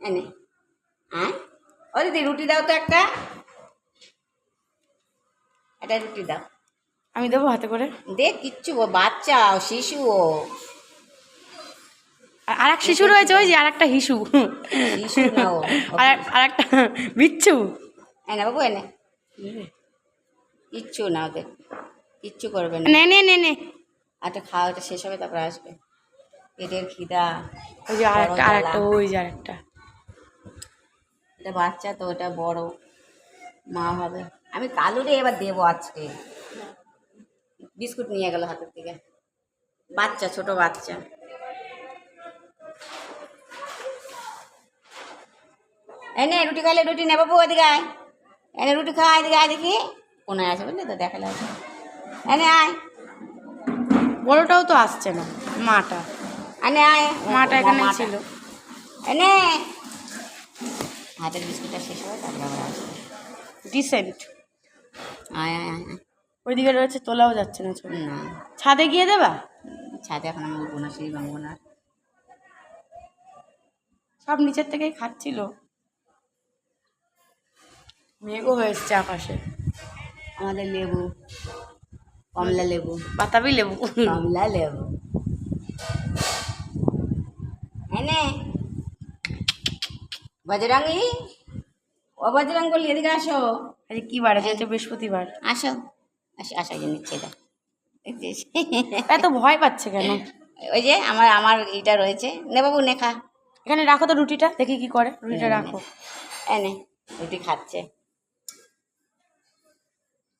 এনে হ্যাঁ ও দিদি রুটি দাও তো একটা রুটি দাও। আমি দেবো হাতে করে। দেখ কিচ্ছু বাচ্চা শিশু ও আর এক শিশু রয়েছে, ওই যে আর একটা হিসু, শিশু না ও আর একটা বিচ্ছু। এনে বাবু এনে কিচ্ছু না ওদের কিচ্ছু করবে না। নে নে নে নে একটা খাওয়াটা শেষ হবে তারপরে আসবে পেটের খিদা। ওই যে আরেকটা ওই যে আরেকটা। এটা বাচ্চা তো ওটা বড় মা হবে। আমি কালুরে এবার দেবো আজকে। বিস্কুট নিয়ে গেল হাতের থেকে, বাচ্চা ছোট বাচ্চা। এনে রুটি খাইলে রুটি নে বাবু এদিকে আয়। এনে রুটি খা এদিকে আয় দেখি কোনায় আছে বুঝলি তো দেখালে আছে। এনে আয়। বড়টাও তো আসছে না, মাটা এনে আয় মাটা এখানে ছিল। এনে হাতের বিস্কুটটা শেষ হবে তারপরে আবার আসবে। ডিসেন্ট আয় আয় আয় আয়। ওইদিকে রয়েছে, তোলাও যাচ্ছে না। না ছাদে গিয়ে দেবা? ছাদে এখন আমি উঠবো না, সিঁড়ি ভাঙবো না। সব নিচের থেকেই খাচ্ছিল। মেঘও হয়েছে আকাশে। আমাদের লেবু কমলা লেবু বাতাবি লেবু কমলা লেবু এনে বজরঙ্গি ও বজরঙ্গ বলি এদিকে আসো। আরে কি বার আছে? বৃহস্পতিবার। আসো আসো আসো এই যে নিচ্ছে এটা এত ভয় পাচ্ছে কেন? ওই যে আমার এইটা রয়েছে। নে বাবু নে খা। এখানে রাখো তো রুটিটা, দেখি কি করে। রুটিটা রাখো। এনে রুটি খাচ্ছে।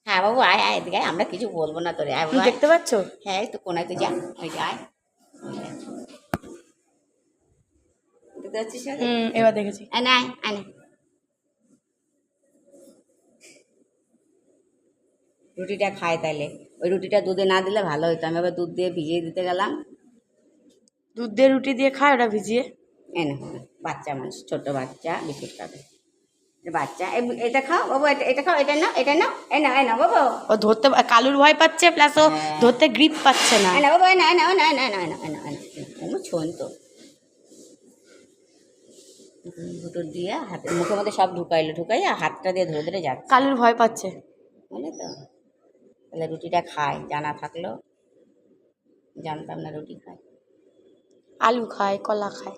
হ্যাঁ বাবু আয় আয় এদিকে আয়, আমরা কিছু বলবো না তোরে। আয় বাবু আয়। দেখতে পাচ্ছ? হ্যাঁ তো কোনায় তো যা ওই যে আয়। দেখতে পাচ্ছিস? এবার দেখেছি। এনে আয় এনে রুটিটা খায় তাইলে। ওই রুটিটা দুধে না দিলে ভালো হতো। আমি আবার দুধ দিয়ে ভিজিয়ে দিতে গেলাম। দুধ দিয়ে রুটি দিয়ে খায় ওটা ভিজিয়ে? এনে বাচ্চা মানুষ ছোট বাচ্চা বিস্কুট খাবে। বাচ্চা এটা খাও বাবু, এটা খাও, এটা নাও, এটা নাও, এই নাও, এই নাও বাবু। ও ধরতে কালুর ভয় পাচ্ছে, প্লাস ও ধরতে গ্রিপ পাচ্ছে না। এই নাও বাবু, এই নাও, এই নাও, এই নাও, এই নাও, এই নাও, এই নাও, এই নাও। ও ছোন তো ভুটুর দিয়ে হাতে মুখের মধ্যে সব ঢুকাইয়া হাতটা দিয়ে ধরে ধরে যাচ্ছে। কালুর ভয় পাচ্ছে, বুঝলি তো। তাহলে রুটিটা খায়, জানা থাকলো। জানতাম না রুটি খায়। আলু খায়, কলা খায়।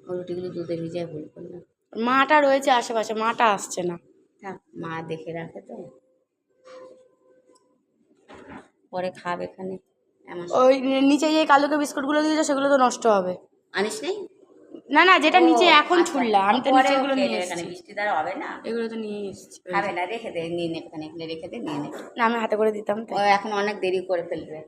ও রুটিগুলো দুধে ভিজায় ভুল করলাম। মাটা রয়েছে আশেপাশে, মাটা আসছে না। থাক মা দেখে রাখে তো, পরে খাবে এখানে। ওই নিচে যে কালুকে বিস্কুটগুলো দিয়েছে সেগুলো তো নষ্ট হবে। আনিস নেই? না না, যেটা নিচে এখন ছুড়লাম আমি, তো নিচে এগুলো নিয়ে এখানে এসেছি। বৃষ্টি দ্বারা হবে না, এগুলো তো নিয়ে এসেছি। খাবে না, রেখে দে, নিয়ে নে, এখানে রেখে দে, নিয়ে নে। না আমি হাতে করে দিতাম তো। ও এখন অনেক দেরি করে ফেলবে।